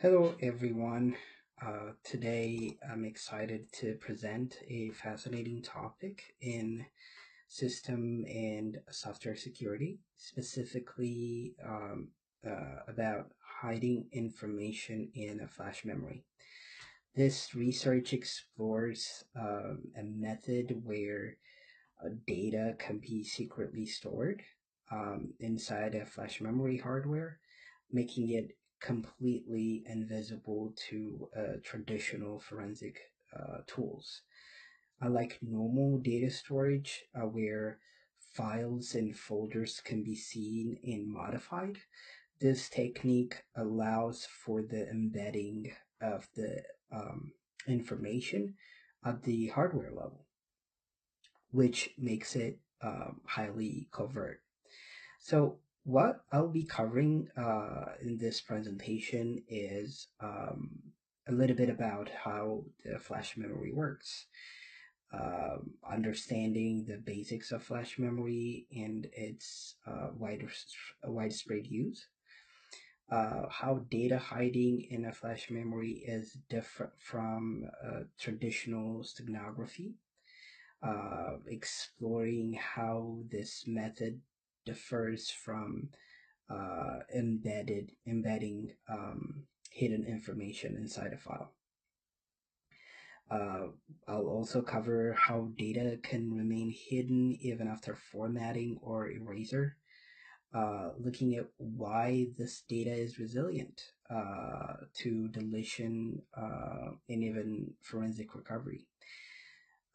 Hello, everyone. Today I'm excited to present a fascinating topic in system and software security, specifically about hiding information in a flash memory. This research explores a method where data can be secretly stored inside a flash memory hardware, making it completely invisible to traditional forensic tools. Unlike normal data storage, where files and folders can be seen and modified, this technique allows for the embedding of the information at the hardware level, which makes it highly covert. So what I'll be covering in this presentation is a little bit about how the flash memory works, understanding the basics of flash memory and its widespread use, how data hiding in a flash memory is different from traditional steganography, exploring how this method differs from embedding hidden information inside a file. Uh, I'll also cover how data can remain hidden even after formatting or erasure, looking at why this data is resilient to deletion and even forensic recovery.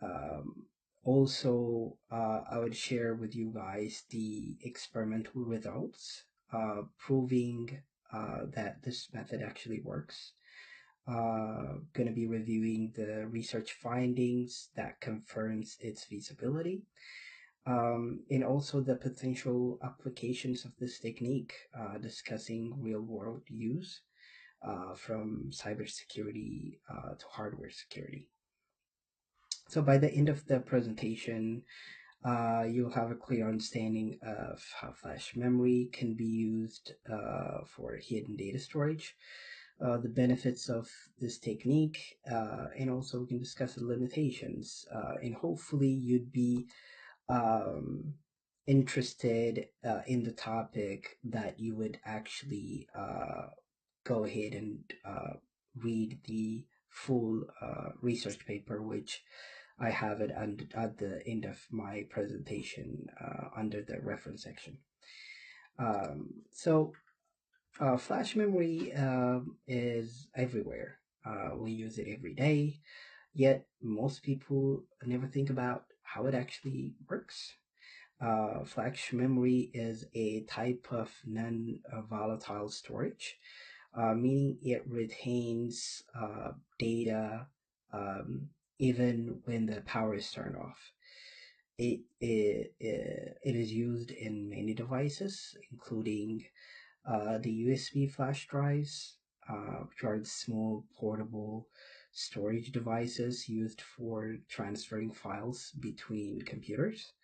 Um, Also, I would share with you guys the experimental results proving that this method actually works. Going to be reviewing the research findings that confirms its feasibility, and also the potential applications of this technique, discussing real world use from cybersecurity to hardware security. So by the end of the presentation, you'll have a clear understanding of how flash memory can be used for hidden data storage, the benefits of this technique, and also we can discuss the limitations. And hopefully, you'd be um, interested in the topic that you would actually go ahead and read the full research paper, which I have it at the end of my presentation under the reference section. So, flash memory is everywhere. We use it every day, yet most people never think about how it actually works. Flash memory is a type of non-volatile storage, meaning it retains data um, even when the power is turned off. It is used in many devices, including the USB flash drives, which are the small portable storage devices used for transferring files between computers.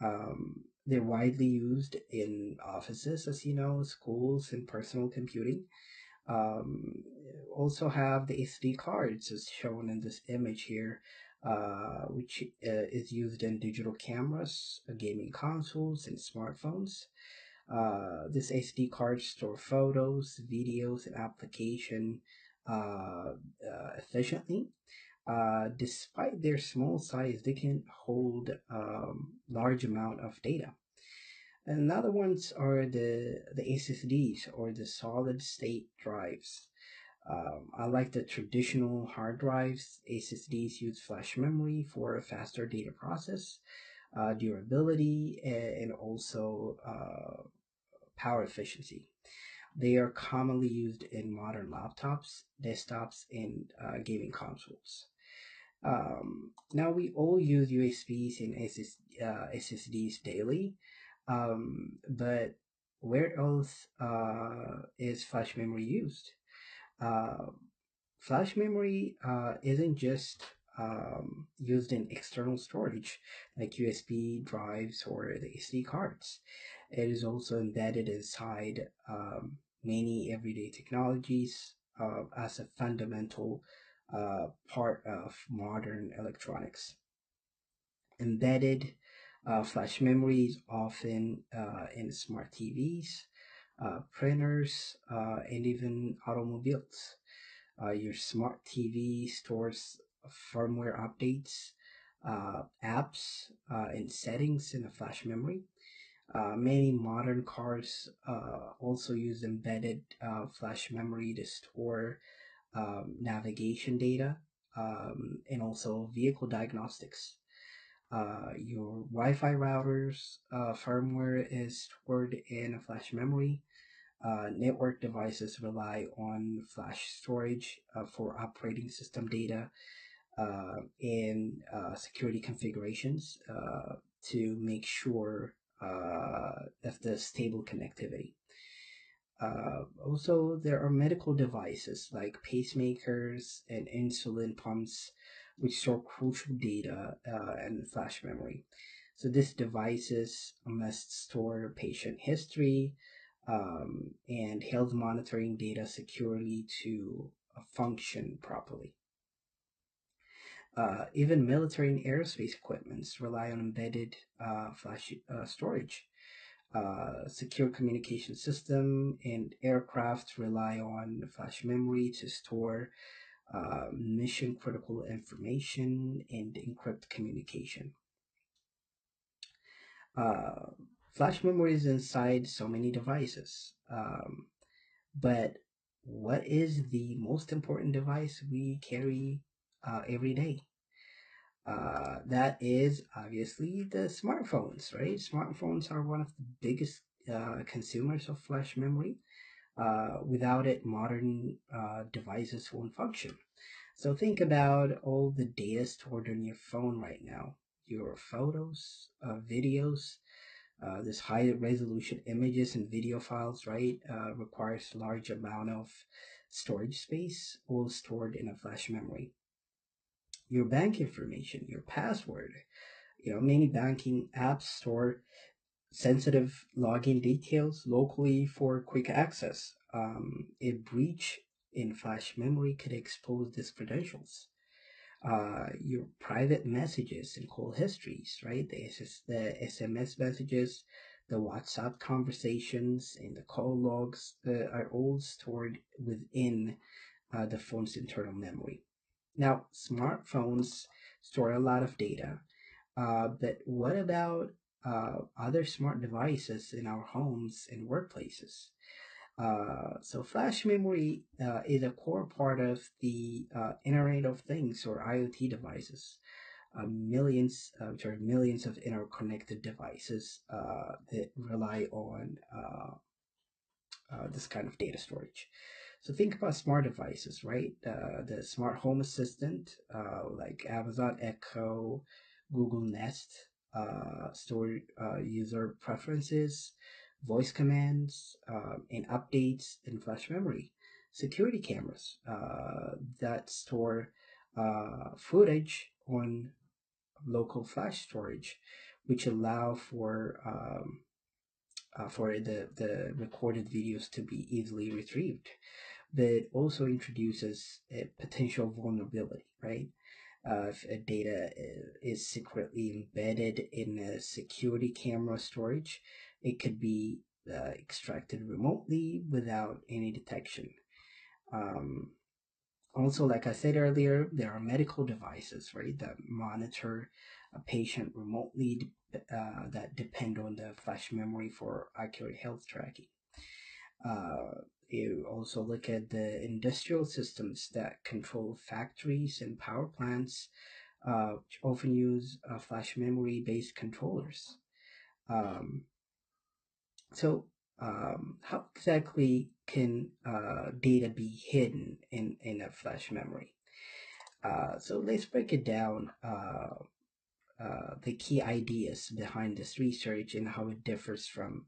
They're widely used in offices, as you know, schools, and personal computing. Um, Also have the SD cards, as shown in this image here, which is used in digital cameras, gaming consoles, and smartphones. This SD cards store photos, videos, and application efficiently. Despite their small size, they can hold large amount of data. And other ones are the SSDs, or the solid state drives. Unlike the traditional hard drives, SSDs use flash memory for a faster data process, durability, and also power efficiency. They are commonly used in modern laptops, desktops, and gaming consoles. Now we all use USBs and SSDs daily, but where else is flash memory used? Uh, Flash memory isn't just used in external storage like USB drives or the SD cards. It is also embedded inside many everyday technologies, as a fundamental part of modern electronics. Embedded flash memory is often in smart TVs, printers, and even automobiles. Your smart TV stores firmware updates, apps, and settings in a flash memory. Many modern cars also use embedded flash memory to store navigation data and also vehicle diagnostics. Your Wi-Fi router's firmware is stored in a flash memory. Network devices rely on flash storage for operating system data and security configurations to make sure of the stable connectivity. Also, there are medical devices like pacemakers and insulin pumps, which store crucial data in flash memory. So these devices must store patient history and health monitoring data securely to function properly. Even military and aerospace equipments rely on embedded flash storage. Secure communication system and aircraft rely on flash memory to store mission critical information and encrypt communication. Uh, Flash memory is inside so many devices, but what is the most important device we carry every day? That is obviously the smartphones, right? Smartphones are one of the biggest consumers of flash memory. Without it, modern devices won't function. So think about all the data stored on your phone right now. Your photos, videos, this high resolution images and video files, right, requires large amount of storage space, all stored in a flash memory. Your bank information, your password, many banking apps store sensitive login details locally for quick access. A breach in flash memory could expose these credentials. Your private messages and call histories, right? The SMS messages, the WhatsApp conversations, and the call logs are all stored within the phone's internal memory. Now, smartphones store a lot of data, but what about other smart devices in our homes and workplaces? So flash memory is a core part of the Internet of Things or IoT devices. Millions of interconnected devices that rely on this kind of data storage. So think about smart devices, right? The smart home assistant, like Amazon Echo, Google Nest, store user preferences, voice commands, and updates in flash memory. Security cameras that store footage on local flash storage, which allow for the recorded videos to be easily retrieved, but also introduces a potential vulnerability, right? If a data is secretly embedded in a security camera storage, it could be extracted remotely without any detection. Um, Also, like I said earlier, there are medical devices, right, that monitor a patient remotely that depend on the flash memory for accurate health tracking. You also look at the industrial systems that control factories and power plants, which often use flash memory based controllers. Um, so, how exactly can data be hidden in a flash memory? So let's break it down, the key ideas behind this research and how it differs from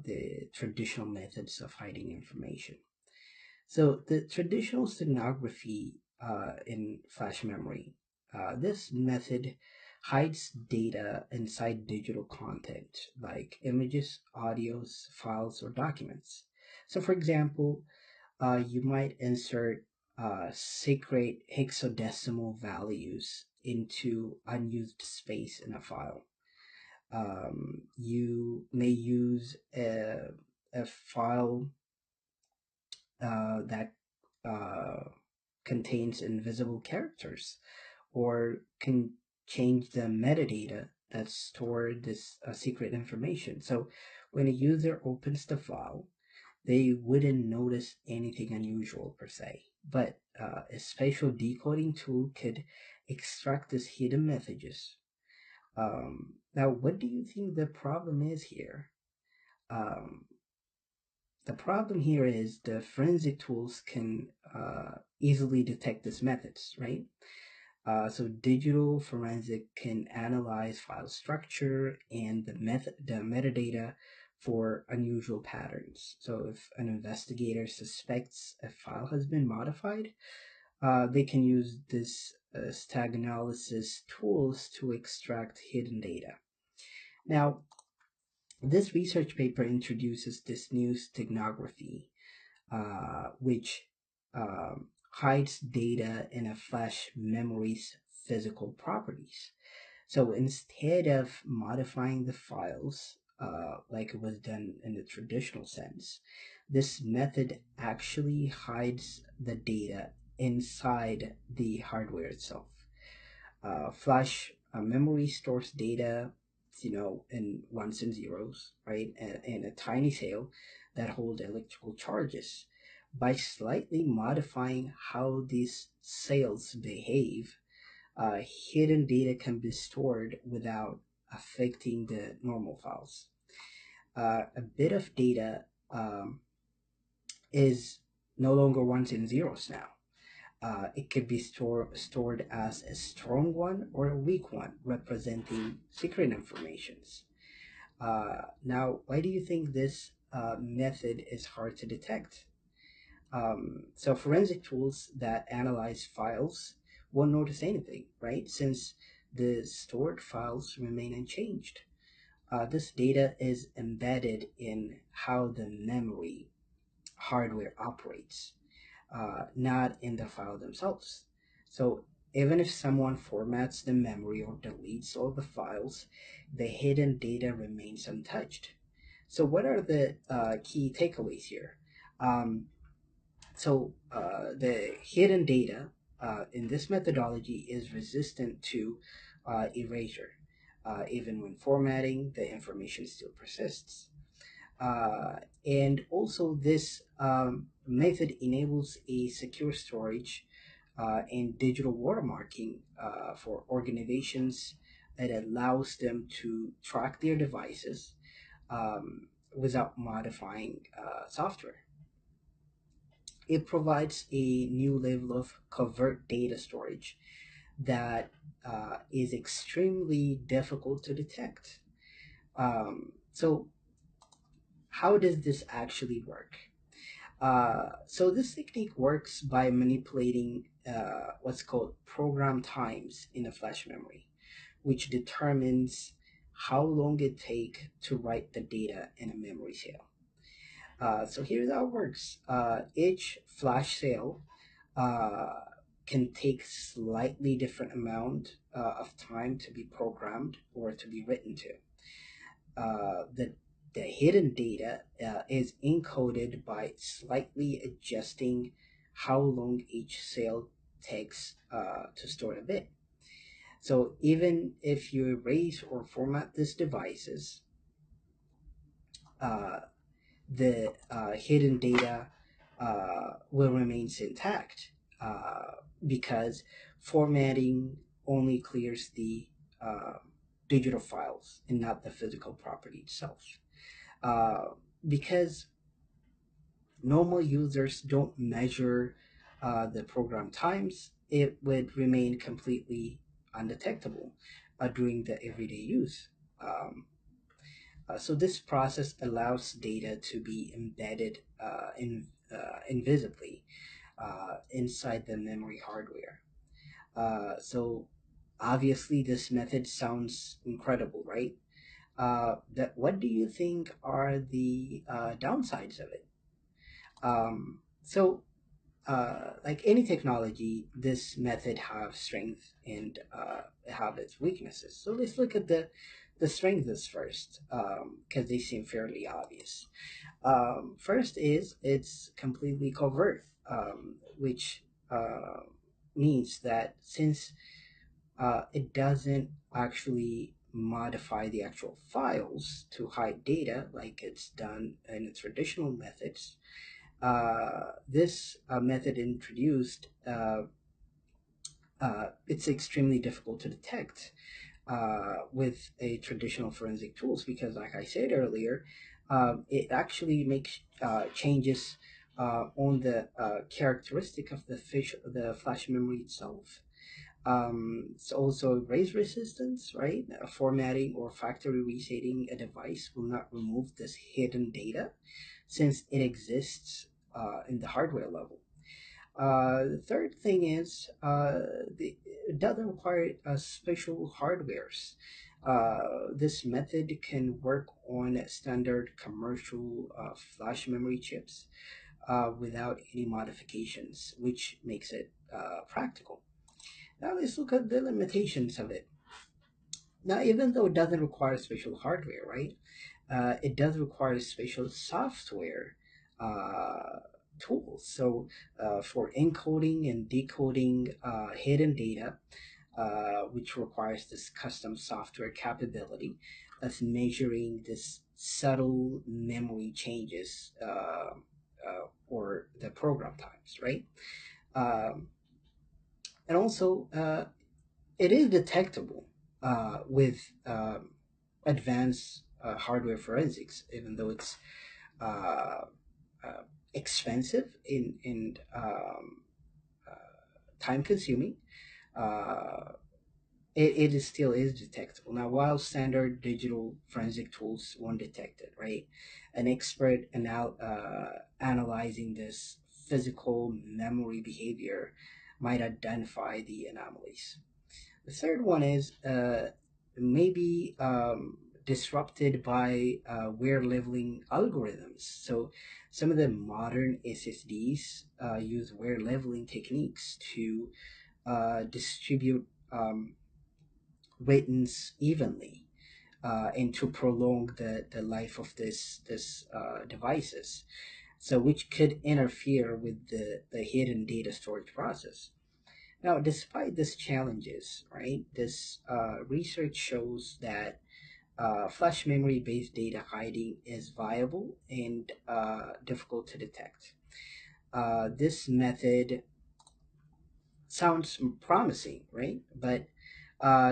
the traditional methods of hiding information. So the traditional stenography in flash memory, this method hides data inside digital content like images, audios, files, or documents. So for example, you might insert secret hexadecimal values into unused space in a file. You may use a file that uh, contains invisible characters, or can change the metadata that stored this secret information. So when a user opens the file, they wouldn't notice anything unusual per se, but a special decoding tool could extract these hidden messages. Now, what do you think the problem is here? Um, the problem here is the forensic tools can easily detect these methods, right? So digital forensic can analyze file structure and the metadata for unusual patterns. So if an investigator suspects a file has been modified, they can use this stag analysis tools to extract hidden data. Now, this research paper introduces this new steganography, which hides data in a flash memory's physical properties. So instead of modifying the files like it was done in the traditional sense, this method actually hides the data inside the hardware itself. Flash memory stores data, in ones and zeros, right, and a tiny cell that hold electrical charges. By slightly modifying how these cells behave, hidden data can be stored without affecting the normal files. A bit of data is no longer ones and zeros now. It could be stored as a strong one or a weak one, representing secret informations. Now, why do you think this method is hard to detect? So forensic tools that analyze files won't notice anything, right? Since the stored files remain unchanged. This data is embedded in how the memory hardware operates, not in the file themselves. So even if someone formats the memory or deletes all the files, the hidden data remains untouched. So what are the key takeaways here? Um, the hidden data in this methodology is resistant to erasure. Even when formatting, the information still persists. And also, this method enables a secure storage and digital watermarking for organizations. That allows them to track their devices without modifying software. It provides a new level of covert data storage that is extremely difficult to detect. So, how does this actually work? So this technique works by manipulating what's called program times in a flash memory, which determines how long it takes to write the data in a memory cell. So here's how it works. Each flash cell uh, can take slightly different amount of time to be programmed or to be written to. The hidden data is encoded by slightly adjusting how long each cell takes to store a bit. So even if you erase or format these devices, uh, the hidden data will remain intact because formatting only clears the uh, digital files and not the physical property itself. Uh, because normal users don't measure the program times, it would remain completely undetectable during the everyday use. Um, so this process allows data to be embedded invisibly inside the memory hardware. So obviously this method sounds incredible, right? What do you think are the downsides of it? So, like any technology, this method have strength and have its weaknesses. So let's look at the strengths first, because they seem fairly obvious. First is it's completely covert, which means that since it doesn't actually modify the actual files to hide data like it's done in the traditional methods, this method introduced, it's extremely difficult to detect with a traditional forensic tools because, like I said earlier, it actually makes changes on the characteristic of the flash memory itself. It's also erase resistance, right? Formatting or factory resetting a device will not remove this hidden data since it exists in the hardware level. The third thing is it doesn't require special hardwares. This method can work on standard commercial flash memory chips without any modifications, which makes it practical. Now let's look at the limitations of it. Now, even though it doesn't require special hardware, right? It does require special software uh, tools. So, for encoding and decoding hidden data, which requires this custom software capability of measuring this subtle memory changes or the program times, right? Um, and also, it is detectable with advanced hardware forensics, even though it's uh, uh, expensive in uh, time consuming. Uh, it is still is detectable. Now, while standard digital forensic tools won't detect it, right? An expert analyzing this physical memory behavior might identify the anomalies. The third one is maybe disrupted by wear leveling algorithms. So some of the modern SSDs use wear leveling techniques to distribute weightings evenly and to prolong the life of this devices. So which could interfere with the hidden data storage process. Now, despite these challenges, right, this research shows that flash memory based data hiding is viable and difficult to detect. This method sounds promising, right? But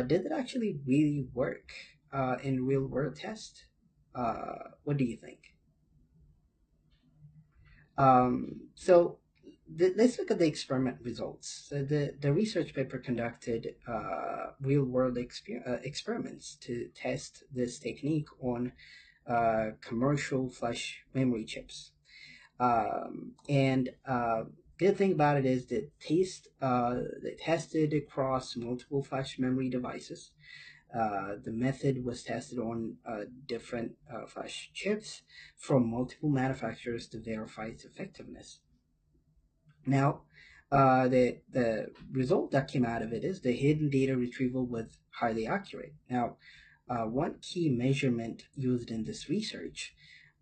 did it actually really work in real world test? What do you think? So let's look at the experiment results. So the research paper conducted real world experiments to test this technique on commercial flash memory chips. And the thing about it is that they tested across multiple flash memory devices. The method was tested on different flash chips from multiple manufacturers to verify its effectiveness. Now, the result that came out of it is the hidden data retrieval was highly accurate. Now, one key measurement used in this research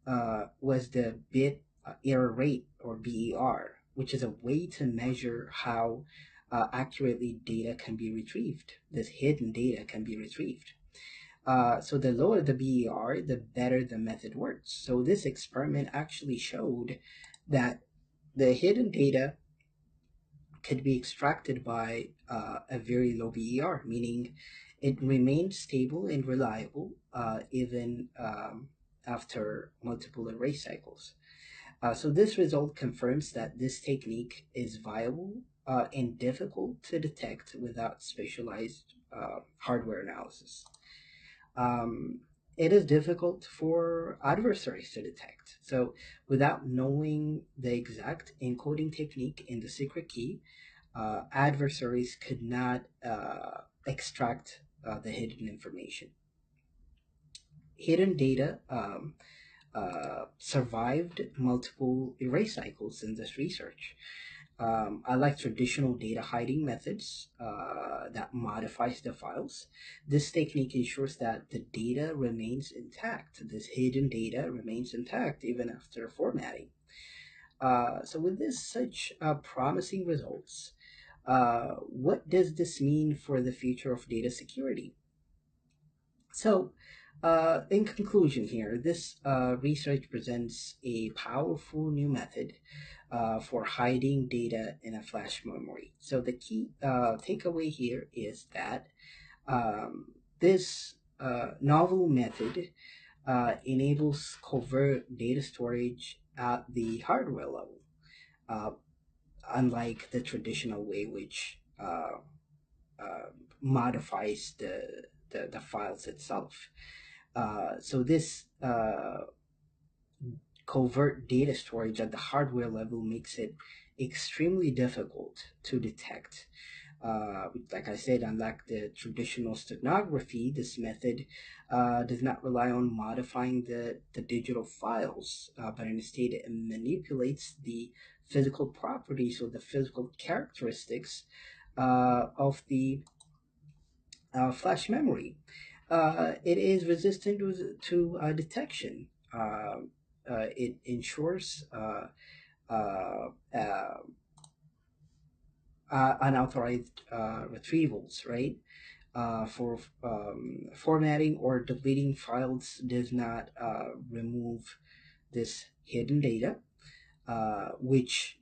was the bit error rate or BER, which is a way to measure how accurately data can be retrieved. This hidden data can be retrieved. So the lower the BER, the better the method works. So this experiment actually showed that the hidden data could be extracted by a very low BER, meaning it remained stable and reliable even after multiple array cycles. So this result confirms that this technique is viable and difficult to detect without specialized hardware analysis. Um, it is difficult for adversaries to detect. So without knowing the exact encoding technique in the secret key, adversaries could not extract the hidden information. Hidden data survived multiple erase cycles in this research. Unlike traditional data hiding methods that modifies the files, this technique ensures that the data remains intact. This hidden data remains intact even after formatting. So with this such promising results, what does this mean for the future of data security? So, in conclusion, here, this research presents a powerful new method for hiding data in a flash memory. So, the key takeaway here is that this novel method enables covert data storage at the hardware level, uh, unlike the traditional way, which uh, modifies the files itself. So this covert data storage at the hardware level makes it extremely difficult to detect. Like I said, unlike the traditional steganography, this method does not rely on modifying the digital files, but instead it manipulates the physical properties or the physical characteristics of the flash memory. It is resistant to detection. It ensures unauthorized retrievals, right? For formatting or deleting files does not remove this hidden data, which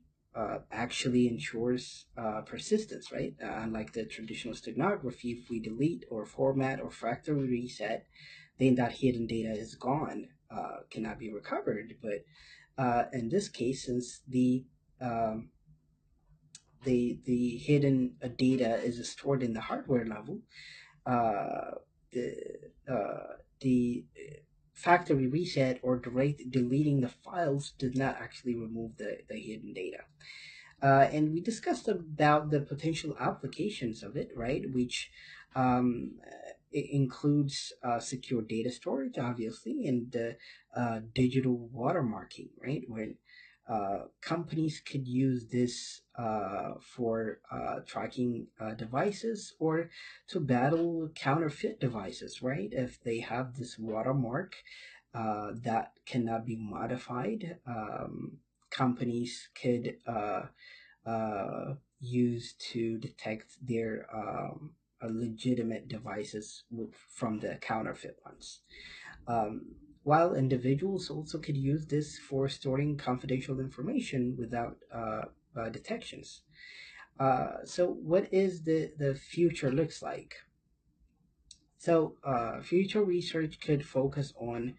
actually ensures persistence, right? Unlike the traditional steganography, if we delete or format or factory reset, then that hidden data is gone, cannot be recovered. But in this case, since um, the hidden data is stored in the hardware level, uh, the the factory reset or direct deleting the files does not actually remove the hidden data. And we discussed about the potential applications of it, right? Which it includes secure data storage, obviously, and digital watermarking, right? When companies could use this for tracking devices or to battle counterfeit devices, right? If they have this watermark that cannot be modified, companies could used to detect their legitimate devices from the counterfeit ones. While individuals also could use this for storing confidential information without detections. So, what is the future looks like? So, future research could focus on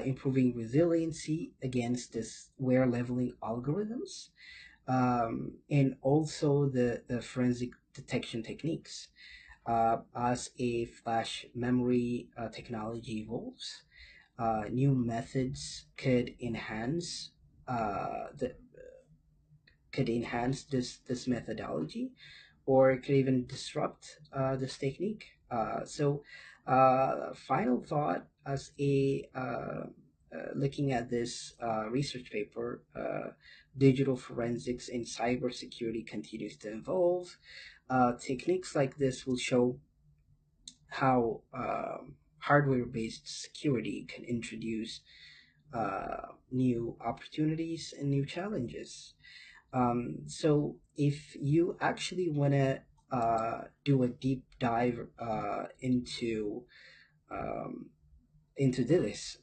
improving resiliency against this wear leveling algorithms, and also the forensic detection techniques. As a flash memory technology evolves, new methods the could enhance this methodology, or could even disrupt this technique. Final thought as a looking at this research paper, digital forensics in cybersecurity continues to evolve. Techniques like this will show how hardware-based security can introduce new opportunities and new challenges. So if you actually want to do a deep dive um, into this,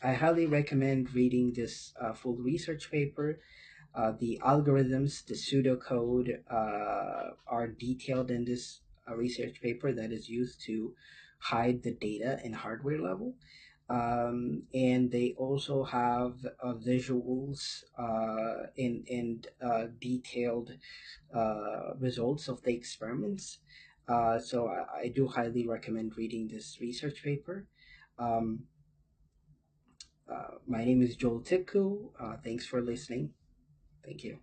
I highly recommend reading this full research paper. The algorithms, the pseudocode are detailed in this research paper that is used to hide the data in hardware level. And they also have visuals and detailed results of the experiments. So I do highly recommend reading this research paper. Um, my name is Joel Tikku. Thanks for listening. Thank you.